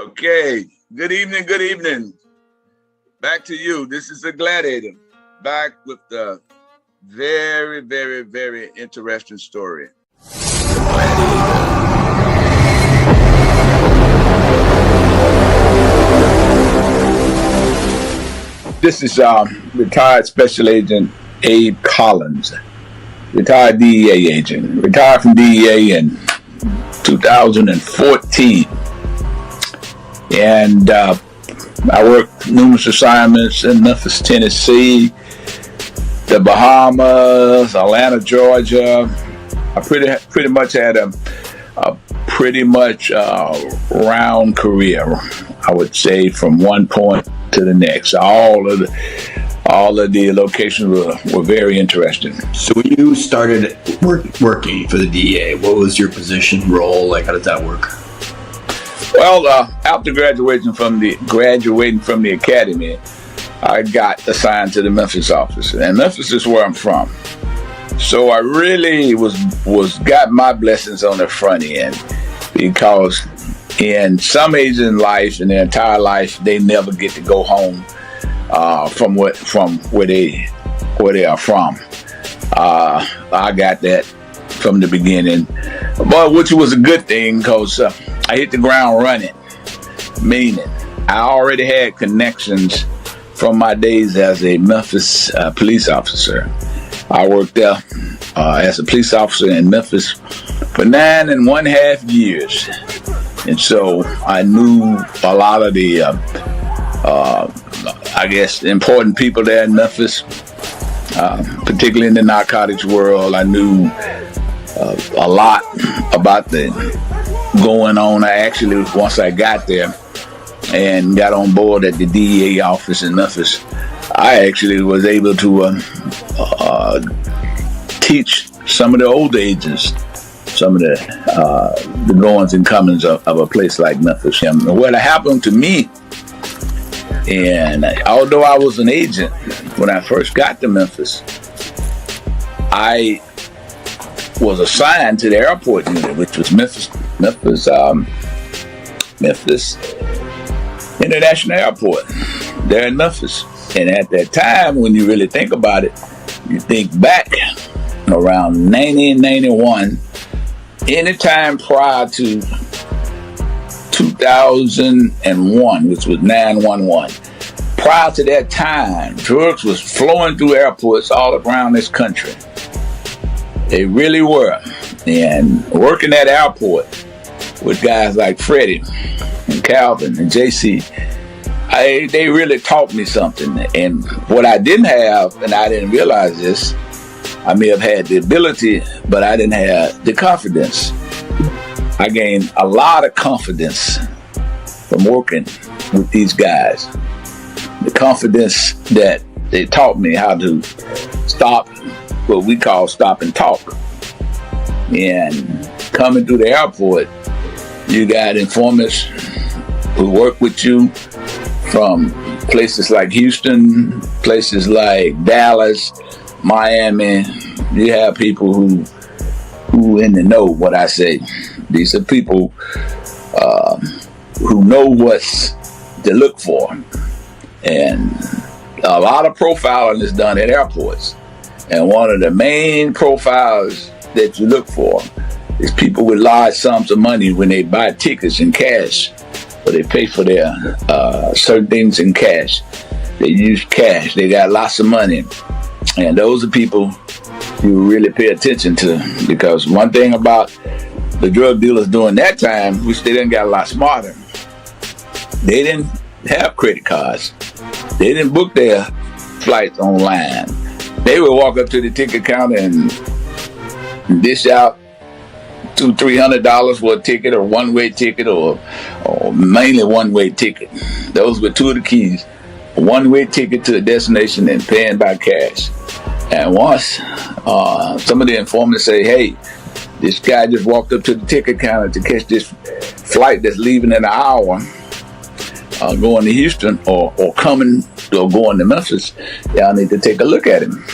Okay, good evening, good evening. Back to you. This is the GlaDEAtor, back with the very, very, very interesting story. This is retired Special Agent Abe Collins, retired DEA agent, retired from DEA in 2014. And I worked numerous assignments in Memphis, Tennessee, the Bahamas, Atlanta, Georgia. I pretty much had a pretty much round career, I would say, from one point to the next. All of the locations were very interesting. So when you started working for the DEA, what was your position, role? Like, how did that work? Well, after graduating from the academy, I got assigned to the Memphis office, and Memphis is where I'm from. So I really got my blessings on the front end, because in some agent life, in their entire life, they never get to go home from where they are from. I got that from the beginning, but which was a good thing, because I hit the ground running, meaning I already had connections from my days as a Memphis police officer. I worked there as a police officer in Memphis for 9.5 years. And so I knew a lot of the, important people there in Memphis, particularly in the narcotics world. I knew a lot about the going on. I actually, once I got there and got on board at the DEA office in Memphis, I actually was able to teach some of the older agents some of the goings and comings of a place like Memphis. And what happened to me, and although I was an agent when I first got to Memphis, I was assigned to the airport unit, which was Memphis International Airport there in Memphis. And at that time, when you really think about it, you think back around 1991, anytime prior to 2001, which was 9/11, prior to that time, drugs was flowing through airports all around this country. They really were. And working at the airport with guys like Freddie and Calvin and JC, they really taught me something. And what I didn't have, and I didn't realize this, I may have had the ability, but I didn't have the confidence. I gained a lot of confidence from working with these guys. The confidence that they taught me how to stop, what we call stop and talk. And coming through the airport, you got informants who work with you from places like Houston, places like Dallas, Miami. You have people who in the know what I say. These are people who know what's to look for. And a lot of profiling is done at airports. And one of the main profiles that you look for is people with large sums of money when they buy tickets in cash, or they pay for their certain things in cash. They use cash. They got lots of money. And those are people you really pay attention to, because one thing about the drug dealers during that time, which they didn't got a lot smarter, they didn't have credit cards. They didn't book their flights online. They would walk up to the ticket counter and dish out $200-$300 for a ticket, or one-way ticket, or mainly one-way ticket. Those were two of the keys: a one-way ticket to a destination and paying by cash. And once some of the informants say, "Hey, this guy just walked up to the ticket counter to catch this flight that's leaving in an hour, going to Houston or coming or going to Memphis, y'all need to take a look at him."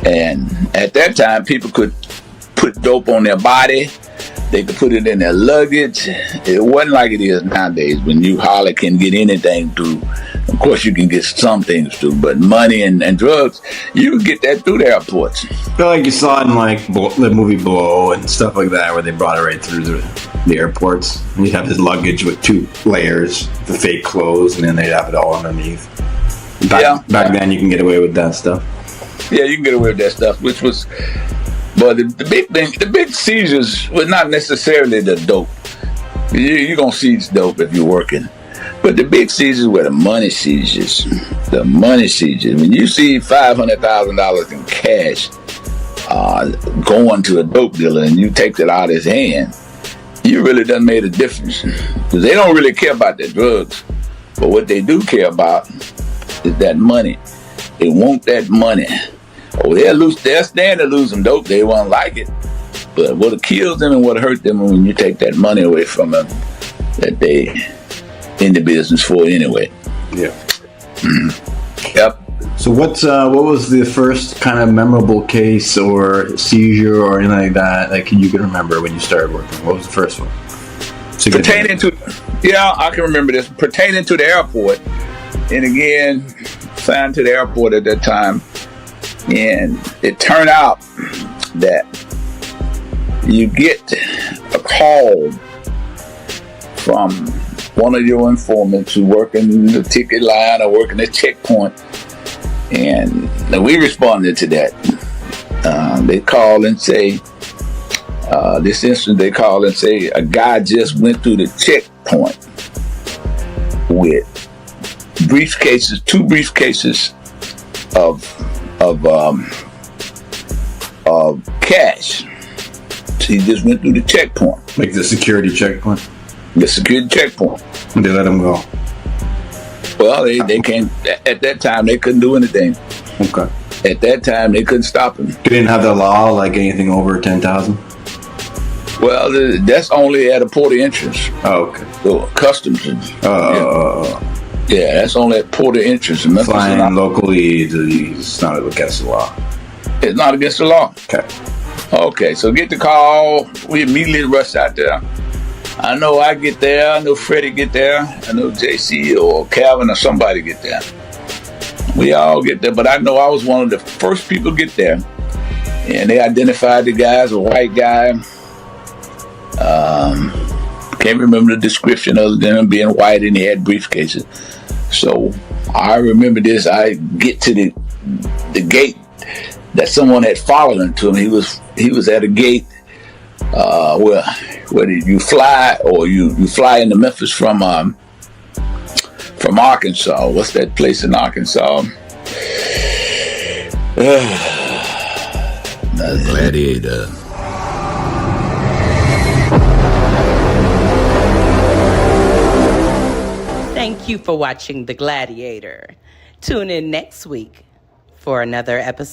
And at that time, people could put dope on their body, They could put it in their luggage. It wasn't like it is nowadays when you hardly can get anything through. Of course, you can get some things through, but money and drugs, you can get that through the airports. I feel like you saw it in like the movie Blow and stuff like that, where they brought it right through the airports. And you'd have his luggage with 2 layers, the fake clothes, and then they'd have it all underneath. Back then, you can get away with that stuff. Yeah, you can get away with that stuff, which was... But the big seizures was not necessarily the dope. You're going to seize dope if you're working. But the big seizures were the money seizures. The money seizures. When you see $500,000 in cash going to a dope dealer and you take that out of his hand, you really done made a difference. Because they don't really care about the drugs. But what they do care about is that money. They want that money. Oh, they'll stand to lose some dope. They won't like it. But what kills them and what hurt them when you take that money away from them that they in the business for anyway. Yeah. Yep. So what was the first kind of memorable case or seizure or anything like that you can remember when you started working? What was the first one? Pertaining to, I can remember this. Pertaining to the airport. And again, signed to the airport at that time. And it turned out that you get a call from one of your informants who work in the ticket line or working the checkpoint. And we responded to that. They call and say, this instance, they call and say a guy just went through the checkpoint with briefcases, 2 briefcases of cash. So he just went through the checkpoint. Like the security checkpoint? The security checkpoint. And they let him go? Well, they can't, at that time, they couldn't do anything. Okay. At that time, they couldn't stop him. They didn't have the law, like anything over 10,000? Well, that's only at a port of entrance. Oh, okay. So customs. Yeah, that's only at port of entrance. Flying locally, it's not against the law. It's not against the law. Okay, so get the call. We immediately rush out there. I know I get there. I know Freddie get there. I know JC or Calvin or somebody get there. We all get there, but I know I was one of the first people to get there. And they identified the guy as a white guy. Can't remember the description other than him being white and he had briefcases. So I remember this. I get to the gate that someone had followed him to him. He was at a gate where you fly or you fly into Memphis from Arkansas. What's that place in Arkansas? GlaDEAtor. Thank you for watching The GlaDEAtor. Tune in next week for another episode.